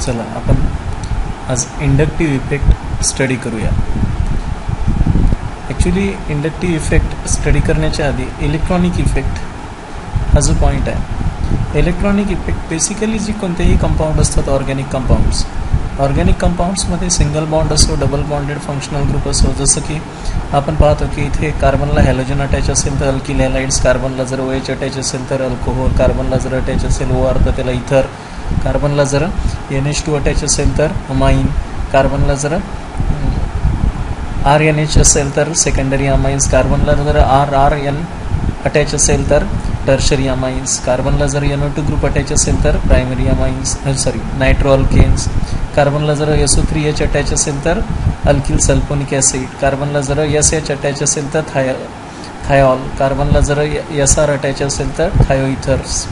चला आपण आज इंडक्टिव्ह इफेक्ट स्टडी करूया. ॲक्च्युली इंडक्टिव्ह इफेक्ट स्टडी करण्याच्या आधी इलेक्ट्रॉनिक इफेक्ट हा जो पॉईंट आहे, इलेक्ट्रॉनिक इफेक्ट बेसिकली जी कोणतेही कंपाऊंड असतात ऑर्गॅनिक कंपाऊंड्समध्ये सिंगल बॉन्ड असो, डबल बॉन्डेड फंक्शनल ग्रुप असो, जसं की आपण पाहतो की इथे कार्बनला हॅलोजन अटॅच असेल तर अल्किल हॅलाइड्स, कार्बनला जर OH अटॅच असेल तर अल्कोहोल, कार्बनला जर अटॅच असेल OR तर त्याला इथर, कार्बनला जर NH2 अटॅच असेल तर अमाइन, कार्बनला जर RNH असेल तर सेकंडरी अमाइन्स, कार्बनला जर RRN अटॅच असेल तर टर्शरी अमाइन्स, कार्बनला जर NO2 ग्रुप अटॅच असेल तर प्रायमरी अमाइन्स नायट्रो अल्केन्स, कार्बनला जर SO3H अटॅच असेल तर अल्किल सल्फोनिक ॲसिड, कार्बनला जर SH अटॅच असेल तर थायॉल, कार्बनला जर SR अटॅच असेल तर थायोइथर्स.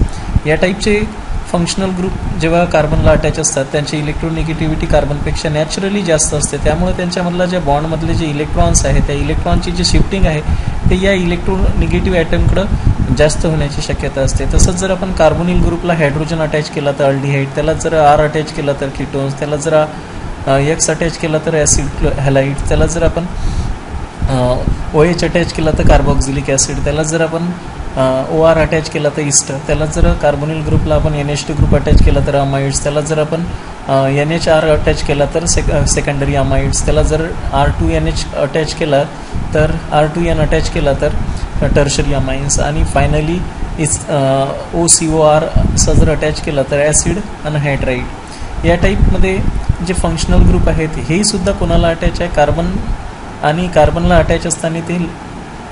या टाईपचे फंक्शनल ग्रुप जेव्हा कार्बनला अटॅच असतात त्यांची इलेक्ट्रोनिगेटिव्हिटी कार्बनपेक्षा नॅचरली जास्त असते. त्यामुळे त्यांच्यामधला ज्या बॉन्डमधले जे इलेक्ट्रॉन्स आहे त्या इलेक्ट्रॉनची जी शिफ्टिंग आहे ते या इलेक्ट्रोनिगेटिव्ह ॲटमकडं जास्त होण्याची शक्यता असते. तसंच जर आपण कार्बोनिल ग्रुपला हायड्रोजन अटॅच केला तर अल्डिहाइड, त्याला जर R अटॅच केला तर कीटोन्स, त्याला जर X अटॅच केला तर ॲसिड हॅलाइड, त्याला जर आपण OH अटॅच केला तर कार्बोक्सिलिक ॲसिड, त्याला जर आपण OR अटॅच केला तर इस्टर, त्याला जर कार्बोनिल ग्रुपला आपण NH2 ग्रुप अटॅच केला तर अमाइड्स, त्याला जर आपण NHR अटॅच केला तर सेकंडरी अमाइड्स, त्याला जर R2NH अटॅच केला तर R2N अटॅच केला तर टर्शरी अमाइन्स, आणि फायनली OCOR चा जर अटॅच केला तर ॲसिड अनहायड्राइड. या टाईपमध्ये जे फंक्शनल ग्रुप आहेत हेही सुद्धा कोणाला अटॅच आहे, कार्बन, आणि कार्बनला अटॅच असताना ते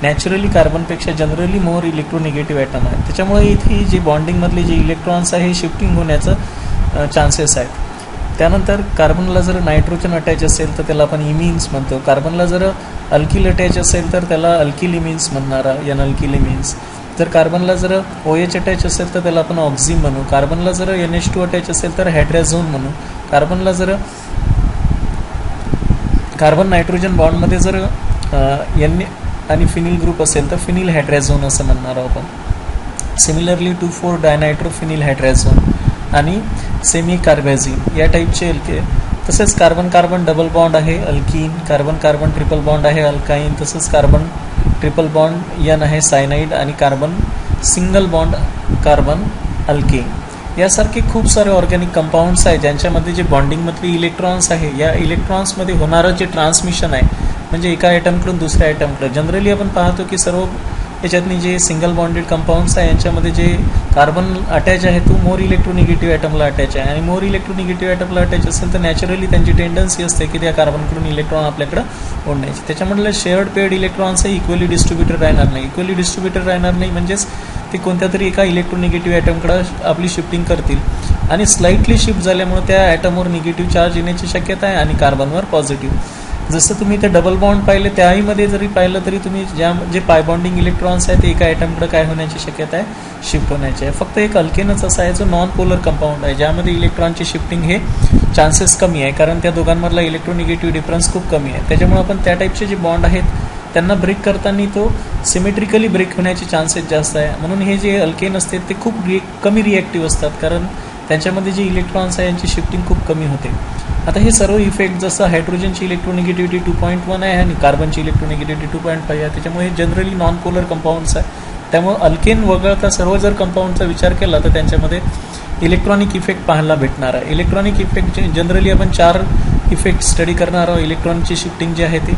नॅचरली कार्बनपेक्षा जनरली मोर इलेक्ट्रोनिगेटिव्ह ॲटम आहे. त्याच्यामुळे इथे जे बॉन्डिंगमधले जे इलेक्ट्रॉन्स आहे हे शिफ्टिंग होण्याचं चान्सेस आहेत. त्यानंतर कार्बनला जर नायट्रोजन अटॅच असेल तर त्याला आपण इमिन्स म्हणतो, कार्बनला जर अल्किल अटॅच असेल तर त्याला अल्किल इमिन्स म्हणणारा अल्किल इमिन्स, जर कार्बनला जर OH अटॅच असेल तर त्याला आपण ऑक्झिम म्हणू, कार्बनला जर NH2 अटॅच असेल तर हायड्राझोन म्हणू, कार्बनला जर कार्बन नायट्रोजन बॉन्डमध्ये जर N आणि फिनिल ग्रुप असेल तर फिनिल हायड्राझोन असं म्हणणार आहोत आपण. सिमिलरली 2,4 डायनायट्रो फिनिल हायड्राझोन आणि सेमी कार्बॅझिन या टाईपचे अल्के. तसेच कार्बन कार्बन डबल बॉन्ड आहे alkyne, carbon carbon triple bond आहे अल्काईन, तसंच कार्बन ट्रिपल बॉन्ड N आहे सायनाइड, आणि carbon single bond carbon alkane. यासारखे खूप सारे ऑर्गॅनिक कंपाऊंड्स आहेत ज्यांच्यामध्ये जे बॉन्डिंगमधले इलेक्ट्रॉन्स आहे या इलेक्ट्रॉन्समध्ये होणारं जे ट्रान्समिशन आहे म्हणजे एका ॲटमकडून दुसऱ्या ॲटमकडे, जनरली आपण पाहतो की सर्व याच्यातनी जे सिंगल बॉन्डेड कंपाऊंड्स आहे यांच्यामध्ये जे कार्बन अटॅच आहे तो मोर इलेक्ट्रोनिगेटिव्ह ॲटमला अटॅच आहे, आणि मोर इलेक्ट्रोनिगेटिव्ह ॲटमला अटॅच असेल तर नॅचरली त्यांची टेंडन्सी असते की त्या कार्बनकडून इलेक्ट्रॉन आपल्याकडं ओढण्याची. त्याच्यामधलं शेअर्ड पेअर्ड इलेक्ट्रॉन्स हे इक्वली डिस्ट्रीब्युटेड राहणार नाही. इक्वली डिस्ट्रीब्युटेड राहणार नाही म्हणजेच ते कोणत्या तरी एका इलेक्ट्रोनिगेटिव्ह ॲटमकडं आपली शिफ्टिंग करतील, आणि स्लाइटली शिफ्ट झाल्यामुळे त्या ॲटमवर निगेटिव्ह चार्ज येण्याची शक्यता आहे आणि कार्बनवर पॉझिटिव्ह. जसं तुम्ही ते डबल बॉन्ड पाहिले त्याहीमध्ये जरी पाहिलं तरी तुम्ही जे पाय बॉन्डिंग इलेक्ट्रॉन्स आहेत ते एका ॲटमकडे काय होण्याची शक्यता आहे, शिफ्ट होण्याची आहे. फक्त एक अल्केनच असा आहे जो नॉन पोलर कंपाऊंड आहे ज्यामध्ये इलेक्ट्रॉनची शिफ्टिंग हे चान्सेस कमी आहे, कारण त्या दोघांमधला इलेक्ट्रोनिगेटिव्ह डिफरन्स खूप कमी आहे. त्याच्यामुळे आपण त्या टाईपचे जे बॉन्ड आहेत त्यांना ब्रेक करताना तो सिमेट्रिकली ब्रेक होण्याचे चान्सेस जास्त आहे. म्हणून हे जे अल्केन असते ते खूप कमी रिॲक्टिव्ह असतात, कारण त्यांच्यामध्ये जे इलेक्ट्रॉन्स आहे यांची शिफ्टिंग खूप कमी होते. आता हे सर्व इफेक्ट जसं हायड्रोजनची इलेक्ट्रोनिगेटिव्हिटी 2.1 आहे आणि कार्बनची इलेक्ट्रोनिगेटिव्हिटी 2.5 आहे, त्याच्यामुळे हे जनरली नॉन पोलर कंपाऊंड्स आहे. त्यामुळे अल्केन वगळता सर्व जर कंपाऊंडचा विचार केला तर त्यांच्यामध्ये इलेक्ट्रॉनिक इफेक्ट पाहायला भेटणार आहे. इलेक्ट्रॉनिक इफेक्ट जनरली आपण 4 इफेक्ट स्टडी करणार आहोत. इलेक्ट्रॉनची शिफ्टिंग जी आहे ती,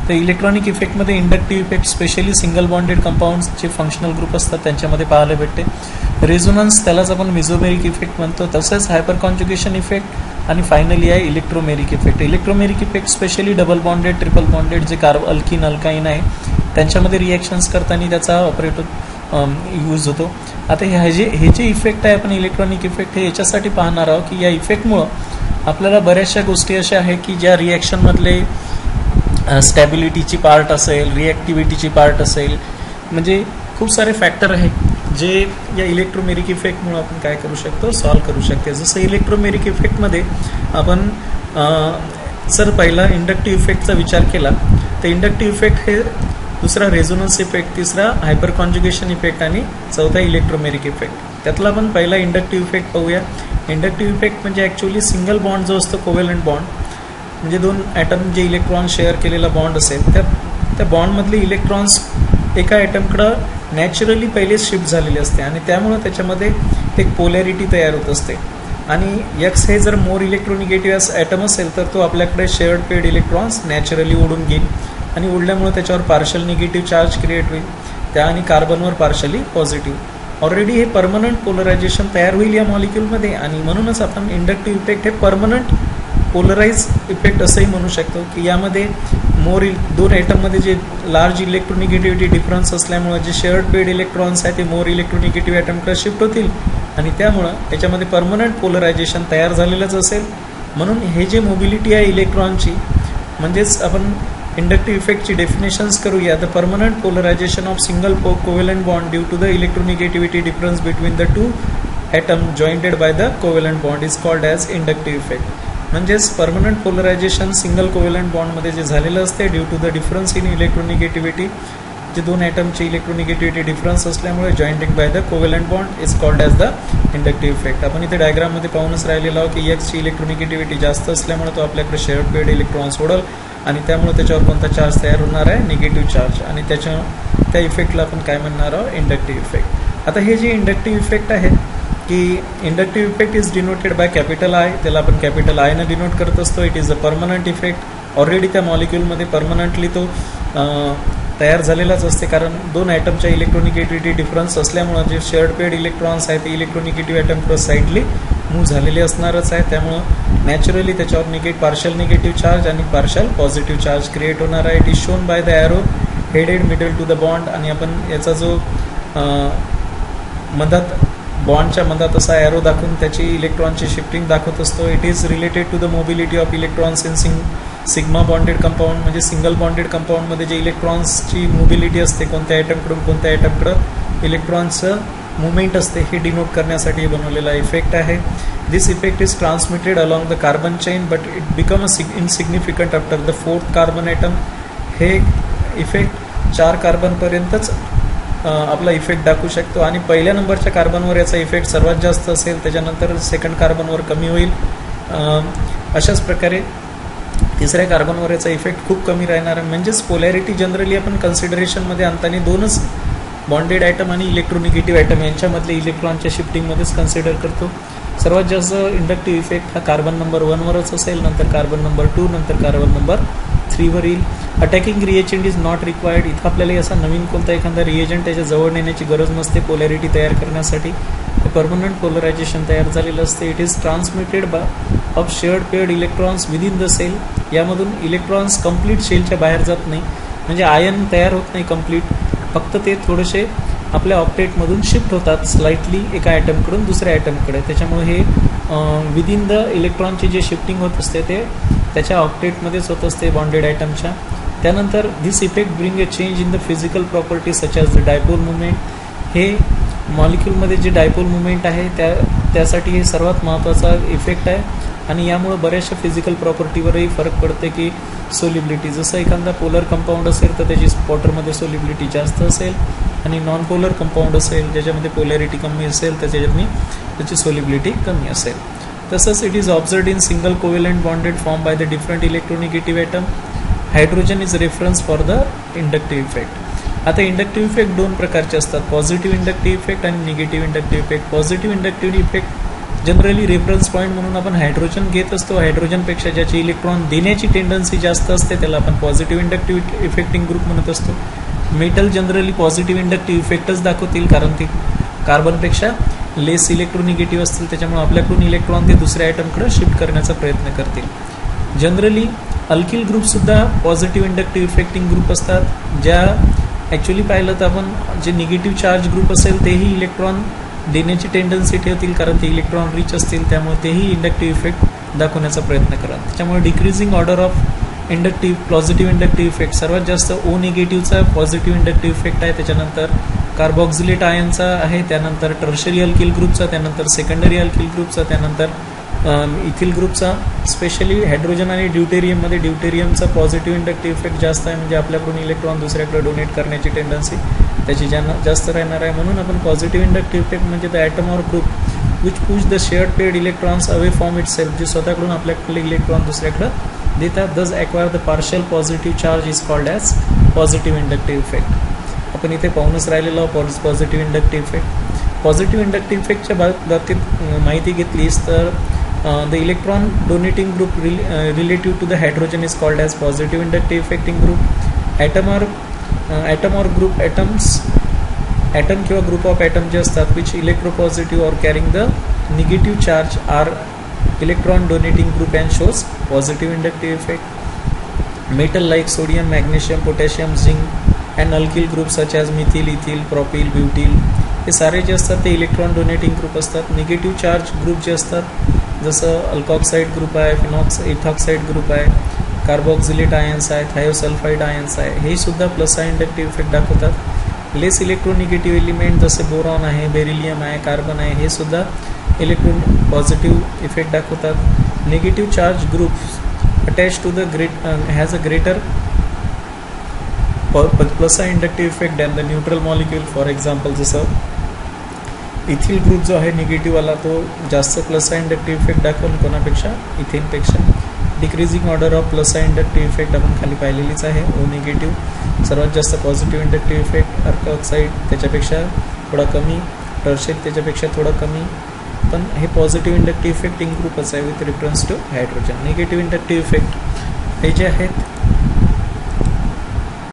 तर इलेक्ट्रॉनिक इफेक्टमध्ये inductive effect specially single bonded compounds जे फंक्शनल ग्रुप असतात त्यांच्यामध्ये पाहायला भेटते. रेझोनन्स त्यालाच आपण मेसोमेरिक इफेक्ट म्हणतो, तसेच हायपर कॉन्जुगेशन इफेक्ट, आणि फायनली आहे electromeric effect. Electromeric effect specially double bonded triple bonded जे अल्किन अल्काईन आहे त्यांच्यामध्ये रिॲक्शन्स करताना त्याचा ऑपरेटर यूज होतो. आता हे जे इफेक्ट आहे आपण इलेक्ट्रॉनिक इफेक्ट हे याच्यासाठी पाहणार आहोत की या इफेक्टमुळं आपल्याला बऱ्याचशा गोष्टी अशा आहे की ज्या रिॲक्शनमधले स्टॅबिलिटीची पार्ट असेल, रिॲक्टिव्हिटीची पार्ट असेल, म्हणजे खूप सारे फॅक्टर आहेत जे या इलेक्ट्रोमेरिक इफेक्टमुळे आपण काय करू शकतो, सॉल्व्ह करू शकते. जसं इलेक्ट्रोमेरिक इफेक्टमध्ये आपण जर पहिला इंडक्टिव्ह इफेक्टचा विचार केला तर इंडक्टिव्ह इफेक्ट हे दुसरा रेझोनन्स इफेक्ट, तिसरा हायपर कॉन्जुगेशन इफेक्ट आणि चौथा इलेक्ट्रोमेरिक इफेक्ट. त्यातला आपण पहिला इंडक्टिव्ह इफेक्ट पाहूया. इंडक्टिव्ह इफेक्ट म्हणजे ॲक्च्युअली सिंगल बॉन्ड जो असतो कोव्हॅलंट बॉन्ड, म्हणजे दोन ॲटम जे इलेक्ट्रॉन शेअर केलेला बॉन्ड असेल त्या बॉन्डमधले इलेक्ट्रॉन्स एका ॲटमकडं नॅचरली पहिलेच शिफ्ट झालेले असते आणि त्यामुळं त्याच्यामध्ये एक पोलॅरिटी तयार होत असते. आणि एक्स हे जर मोर इलेक्ट्रोनिगेटिव्ह ॲटम असेल तर तो आपल्याकडे शेअर्ड पेड इलेक्ट्रॉन्स नॅचरली ओढून घेईल आणि ओढल्यामुळे त्याच्यावर पार्शल निगेटिव्ह चार्ज क्रिएट होईल, त्या आणि कार्बनवर पार्शली पॉझिटिव्ह. ऑलरेडी हे परमनंट पोलरायझेशन तयार होईल या मॉलिक्यूलमध्ये आणि म्हणूनच आपण इंडक्टिव्ह इफेक्ट हे परमनंट पोलराइज इफेक्ट असंही म्हणू शकतो की यामध्ये दोन ॲटममध्ये जे लार्ज इलेक्ट्रोनिगेटिव्हिटी डिफरन्स असल्यामुळं जे शेअर्ड पेड इलेक्ट्रॉन्स आहेत ते मोर इलेक्ट्रोनिगेटिव्ह ॲटमकडे शिफ्ट होतील आणि त्यामुळं त्याच्यामध्ये परमनंट पोलरायझेशन तयार झालेलंच असेल. म्हणून हे जे मोबिलिटी आहे इलेक्ट्रॉनची, म्हणजेच आपण इंडक्टिव्ह इफेक्टची डेफिनेशन्स करूया. The permanent polarisation of single covalent bond due to the electronegativity difference between the two atom jointed by the covalent bond is called as inductive effect. म्हणजेच परमनंट पोलरायझेशन सिंगल कोव्हॅलंट बॉन्डमध्ये जे झालेलं असते due to the difference in electronegativity, जे दोन ॲटमची electronegativity difference असल्यामुळे jointing by the covalent bond is called as the inductive effect. आपण इथे डायग्राममध्ये पाहूनच राहिलेलो आहोत की एक्सची इलेक्ट्रोनिगेटिव्हिटी जास्त असल्यामुळे तो आपल्याकडे शेअर्ड पेड इलेक्ट्रॉन्स ओढल आणि त्यामुळे त्याच्यावर कोणता चार्ज तयार होणार आहे, निगेटिव्ह चार्ज, आणि त्या इफेक्टला आपण काय म्हणणार आहोत, इंडक्टिव्ह इफेक्ट. आता हे जे इंडक्टिव्ह इफेक्ट आहे की inductive effect is denoted by capital I, त्याला आपण कॅपिटल आयनं डिनोट करत असतो. It is a permanent effect. Already त्या मॉलिक्यूलमध्ये परमनंटली तो तयार झालेलाच असते, कारण दोन ॲटमच्या इलेक्ट्रोनिगेटिव्हिटी डिफरन्स असल्यामुळं जे शेअर्ड पेड इलेक्ट्रॉन्स आहेत ते इलेक्ट्रोनिगेटिव्ह ॲटमकडे साईडली मूव्ह झालेले असणारच आहे. त्यामुळं नॅचरली त्याच्यावर पार्शल निगेटिव्ह चार्ज आणि पार्शल पॉझिटिव्ह चार्ज क्रिएट होणार आहे. It is shown by the arrow headed middle to the bond, आणि आपण याचा जो मधात बॉन्डच्या मधात असा ॲरो दाखवून त्याची इलेक्ट्रॉनची शिफ्टिंग दाखवत असतो. It is related to the mobility of electrons in sigma bonded compound, म्हणजे सिंगल बॉन्डेड कंपाऊंडमध्ये जे इलेक्ट्रॉन्सची मोबिलिटी असते, कोणत्या ॲटमकडून कोणत्या ॲटमकडं इलेक्ट्रॉन्सचं मुवमेंट असते, हे डिनोट करण्यासाठी बनवलेला इफेक्ट आहे. This effect is transmitted along the carbon chain but it become insignificant after the 4th carbon atom. हे इफेक्ट 4 कार्बनपर्यंतच आपला इफेक्ट दाखवू शकतो आणि पहिल्या नंबरच्या कार्बनवर याचा इफेक्ट सर्वात जास्त असेल, त्याच्यानंतर सेकंड कार्बनवर कमी होईल. अशाच प्रकारे तिसऱ्या कार्बनवर याचा इफेक्ट खूप कमी राहणार आहे. म्हणजेच पोलॅरिटी जनरली आपण कन्सिडरेशनमध्ये आणताना दोनच बॉन्डेड ॲटम आणि इलेक्ट्रोनिगेटिव्ह ॲटम यांच्यामधले इलेक्ट्रॉनच्या शिफ्टिंगमध्येच कन्सिडर करतो. सर्वात जास्त इंडक्टिव्ह इफेक्ट हा कार्बन नंबर 1वरच असेल, नंतर कार्बन नंबर 2, नंतर कार्बन नंबर 3वर येईल. Attacking reagent is not required. इथं आपल्याला असा नवीन कोणता एखादा रिएजंट त्याच्या जवळ नेण्याची गरज नसते पोलॅरिटी तयार करण्यासाठी. परमनंट पोलरायझेशन तयार झालेलं असते. It is transmitted of shared paired electrons within the cell. यामधून इलेक्ट्रॉन्स कंप्लीट सेलच्या बाहेर जात नाही, म्हणजे आयन तयार होत नाही कंप्लीट, फक्त ते थोडेसे आपल्या ऑक्टेटमधून शिफ्ट होतात स्लाइटली एका ॲटमकडून दुसऱ्या ॲटमकडे. त्याच्यामुळे हे विदिन द इलेक्ट्रॉनची जे शिफ्टिंग होत असते ते त्याच्या ऑक्टेटमध्येच होत असते बॉन्डेड ॲटमच्या. त्यानंतर this effect bring a change in the physical property such as the dipole movement. हे मॉलिक्यूलमध्ये जे डायपोल मुवमेंट आहे त्यासाठी हे सर्वात महत्त्वाचा इफेक्ट आहे आणि यामुळे बऱ्याचशा फिजिकल प्रॉपर्टीवरही फरक पडते की सोलिबिलिटी, जसं एखादा पोलर कंपाऊंड असेल तर त्याची वॉटरमध्ये सोलिबिलिटी जास्त असेल आणि नॉन पोलर कंपाऊंड असेल ज्याच्यामध्ये पोलॅरिटी कमी असेल तर त्याची सोलिबिलिटी कमी असेल. तसंच it is observed in single covalent bonded form by the different electronegative atom. Hydrogen is reference for the inductive effect. आता इंडक्टिव्ह इफेक्ट दोन प्रकारचे असतात, पॉझिटिव्ह इंडक्टिव्ह इफेक्ट आणि negative inductive effect. Positive inductive effect generally reference point म्हणून आपण hydrogen घेत असतो. हायड्रोजनपेक्षा ज्याची इलेक्ट्रॉन देण्याची टेंडन्सी जास्त असते त्याला आपण पॉझिटिव्ह इंडक्टिव्ह इफेक्टिंग ग्रुप म्हणत असतो. मेटल जनरली पॉझिटिव्ह इंडक्टिव्ह इफेक्टच दाखवतील कारण ते कार्बनपेक्षा लेस इलेक्ट्रोनिगेटिव्ह असतील, त्याच्यामुळे आपल्याकडून इलेक्ट्रॉन ते दुसऱ्या ॲटमकडे शिफ्ट करण्याचा प्रयत्न करतील. जनरली अल्किल ग्रुपसुद्धा पॉझिटिव्ह इंडक्टिव्ह इफेक्टिंग ग्रुप असतात, ज्या ॲक्च्युली पाहिलं तर आपण जे निगेटिव्ह चार्ज ग्रुप असेल तेही इलेक्ट्रॉन देण्याची टेंडन्सी ठेवतील कारण ते इलेक्ट्रॉन रिच असतील, त्यामुळे तेही इंडक्टिव्ह इफेक्ट दाखवण्याचा प्रयत्न करा. त्याच्यामुळे decreasing order of positive inductive effect सर्वात जास्त ओ निगेटिव्हचा पॉझिटिव्ह इंडक्टिव्ह इफेक्ट आहे, त्याच्यानंतर कार्बॉक्झिलेट आयनचा आहे, त्यानंतर टर्शरी अल्किल ग्रुपचा, त्यानंतर सेकंडरी अल्किल ग्रुपचा, त्यानंतर इथिल ग्रुपचा. स्पेशली हायड्रोजन आणि ड्यूटेरियममध्ये ड्यूटेरियमचा पॉझिटिव्ह इंडक्टिव्ह इफेक्ट जास्त आहे, म्हणजे आपल्याकडून इलेक्ट्रॉन दुसऱ्याकडे डोनेट करण्याची टेंडन्सी त्याची जास्त राहणार आहे. म्हणून आपण पॉझिटिव्ह इंडक्टिव्ह इफेक्ट म्हणजे the atom or group which push the shared pair electrons away from itself, जे स्वतःकडून आपल्याकडे इलेक्ट्रॉन दुसऱ्याकडे देतात. Thus acquire the partial positive charge is called as positive inductive effect. आपण इथे पाहूनच राहिलेलो positive inductive effect. Positive inductive इफेक्टच्या बाबतीत माहिती घेतलीस तर the electron donating group relative to the hydrogen is called as positive inductive effecting group. Item or group atom किंवा ग्रुप ऑफ ॲटम जे असतात which electropositive or carrying the negative charge are electron donating group and shows positive inductive effect. Metal like sodium, magnesium, potassium, zinc and alkyl group such as methyl, ethyl, propyl, butyl, हे सारे जे असतात ते electron donating group असतात. Negative charge group जे असतात जसं अल्कॉक्साईड group आहे, इथॉक्साईड ग्रुप आहे, कार्बोक्झिलेट आयन्स आहेत, थायोसल्फाईड आयन्स आहे, हे सुद्धा प्लस आय इंडक्टिव्ह इफेक्ट दाखवतात. लेस इलेक्ट्रोनिगेटिव्ह एलिमेंट जसे बोरॉन आहे, बेरिलियम आहे, कार्बन आहे, हे सुद्धा इलेक्ट्रॉन पॉझिटिव्ह इफेक्ट दाखवतात. Negative charge group attach to the has a greater plus I inductive effect than the neutral molecule. For example जसं ethyl group जो आहे निगेटिव्हवाला तो जास्त प्लस आय इंडक्टिव्ह इफेक्ट दाखवून कोणापेक्षा, इथेनपेक्षा. Decreasing order of plus I inductive effect आपण खाली पाहिलेलीच आहे. ओ निगेटिव्ह सर्वात जास्त पॉझिटिव्ह इंडक्टिव्ह इफेक्ट, अर्क ऑक्साईड त्याच्यापेक्षा थोडा कमी, टर्शेट त्याच्यापेक्षा थोडा कमी, पण हे पॉझिटिव्ह इंडक्टिव्ह इफेक्टिंग ग्रुपच आहे with reference two hydrogen. Negative inductive effect हे जे आहेत